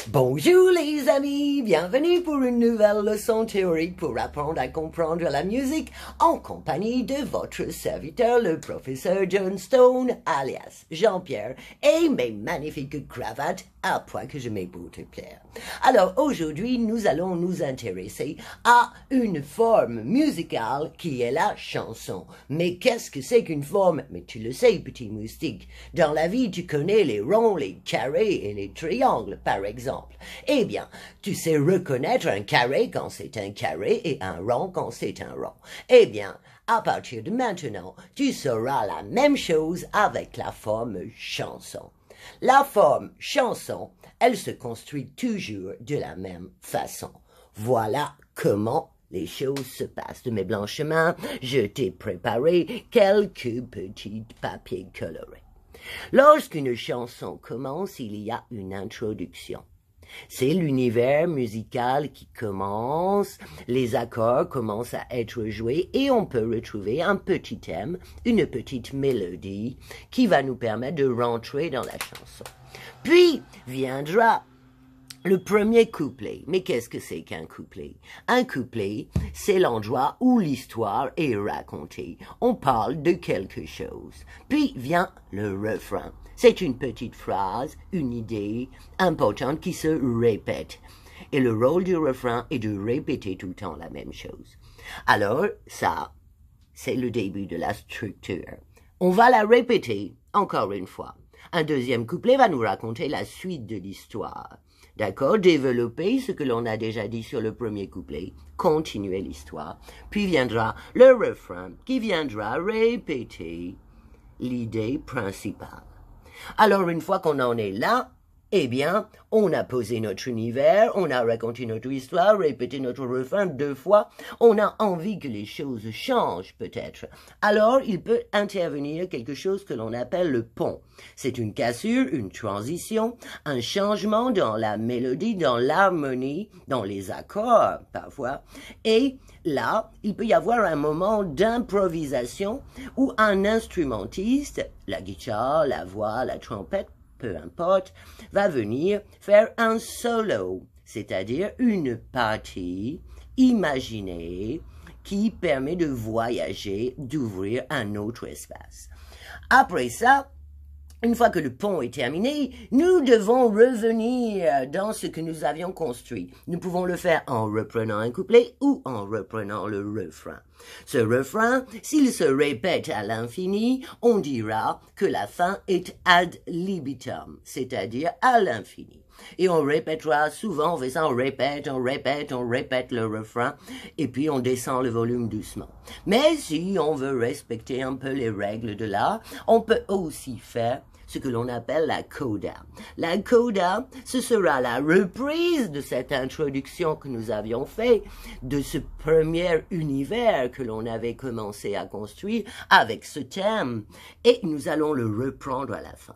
Bonjour les amis, bienvenue pour une nouvelle leçon théorique pour apprendre à comprendre la musique en compagnie de votre serviteur, le professeur John Stone, alias Jean-Pierre, et mes magnifiques cravates à point que je mets pour te plaire. Alors aujourd'hui, nous allons nous intéresser à une forme musicale qui est la chanson. Mais qu'est-ce que c'est qu'une forme? Mais tu le sais, petit moustique, dans la vie tu connais les ronds, les carrés et les triangles par exemple. Eh bien, tu sais reconnaître un carré quand c'est un carré et un rond quand c'est un rond. Eh bien, à partir de maintenant, tu sauras la même chose avec la forme chanson. La forme chanson, elle se construit toujours de la même façon. Voilà comment les choses se passent. De mes blancs chemins, je t'ai préparé quelques petits papiers colorés. Lorsqu'une chanson commence, il y a une introduction. C'est l'univers musical qui commence, les accords commencent à être joués et on peut retrouver un petit thème, une petite mélodie qui va nous permettre de rentrer dans la chanson. Puis viendra le premier couplet. Mais qu'est-ce que c'est qu'un couplet? Un couplet, c'est l'endroit où l'histoire est racontée. On parle de quelque chose. Puis vient le refrain. C'est une petite phrase, une idée importante qui se répète. Et le rôle du refrain est de répéter tout le temps la même chose. Alors, ça, c'est le début de la structure. On va la répéter encore une fois. Un deuxième couplet va nous raconter la suite de l'histoire. D'accord? Développer ce que l'on a déjà dit sur le premier couplet, continuer l'histoire. Puis viendra le refrain qui viendra répéter l'idée principale. Alors, une fois qu'on en est là, eh bien, on a posé notre univers, on a raconté notre histoire, répété notre refrain 2 fois, on a envie que les choses changent peut-être. Alors, il peut intervenir quelque chose que l'on appelle le pont. C'est une cassure, une transition, un changement dans la mélodie, dans l'harmonie, dans les accords parfois. Et là, il peut y avoir un moment d'improvisation où un instrumentiste, la guitare, la voix, la trompette, peu importe, va venir faire un solo, c'est-à-dire une partie imaginée qui permet de voyager, d'ouvrir un autre espace. Après ça, une fois que le pont est terminé, nous devons revenir dans ce que nous avions construit. Nous pouvons le faire en reprenant un couplet ou en reprenant le refrain. Ce refrain, s'il se répète à l'infini, on dira que la fin est ad libitum, c'est-à-dire à l'infini. Et on répétera souvent, on fait ça, on répète le refrain, et puis on descend le volume doucement. Mais si on veut respecter un peu les règles de l'art, on peut aussi faire ce que l'on appelle la coda. La coda, ce sera la reprise de cette introduction que nous avions faite, de ce premier univers que l'on avait commencé à construire avec ce thème, et nous allons le reprendre à la fin.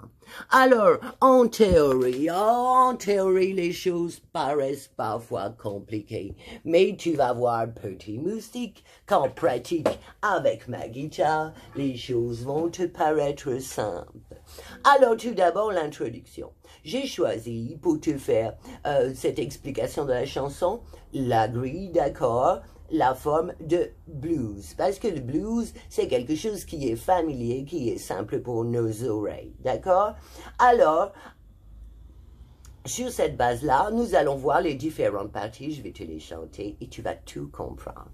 Alors, en théorie, les choses paraissent parfois compliquées, mais tu vas voir, petit moustique, qu'en pratique avec ma guitare, les choses vont te paraître simples. Alors, tout d'abord, l'introduction. J'ai choisi, pour te faire cette explication de la chanson, la grille d'accords, la forme de blues. Parce que le blues, c'est quelque chose qui est familier, qui est simple pour nos oreilles. D'accord? Alors, sur cette base-là, nous allons voir les différentes parties. Je vais te les chanter et tu vas tout comprendre.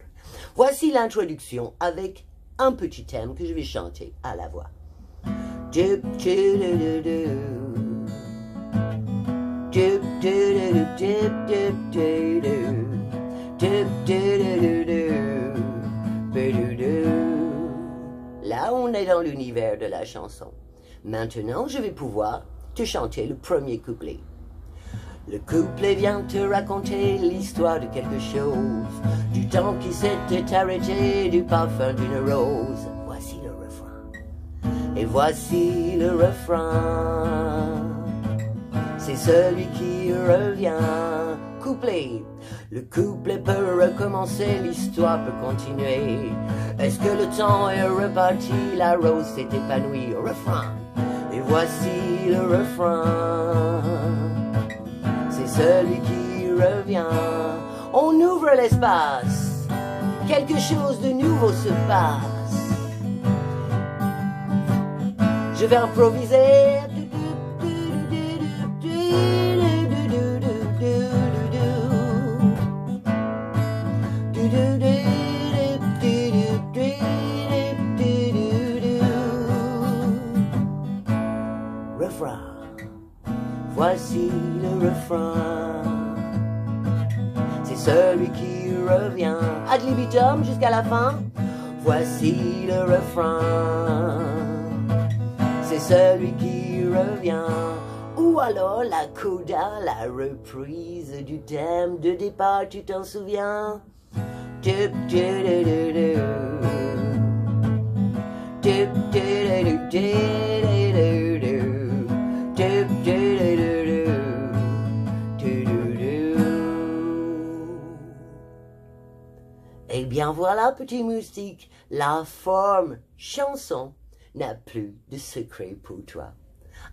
Voici l'introduction avec un petit thème que je vais chanter à la voix. Là, on est dans l'univers de la chanson. Maintenant, je vais pouvoir te chanter le premier couplet. Le couplet vient te raconter l'histoire de quelque chose, du temps qui s'était arrêté, du parfum d'une rose. Voici le refrain. Et voici le refrain. C'est celui qui revient. Couplet. Le couplet peut recommencer, l'histoire peut continuer. Est-ce que le temps est reparti, la rose s'est épanouie? Au refrain. Et voici le refrain. C'est celui qui revient. On ouvre l'espace, quelque chose de nouveau se passe. Je vais improviser. Refrain. Voici le refrain. C'est celui qui revient. Ad libitum jusqu'à la fin. Voici le refrain. C'est celui qui revient. Ou alors la coda, la reprise du thème de départ, tu t'en souviens? Eh bien voilà, petit moustique, la forme chanson n'a plus de secret pour toi.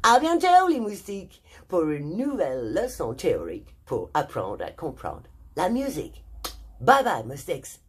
À bientôt les moustiques pour une nouvelle leçon théorique pour apprendre à comprendre la musique. Bye bye moustiques.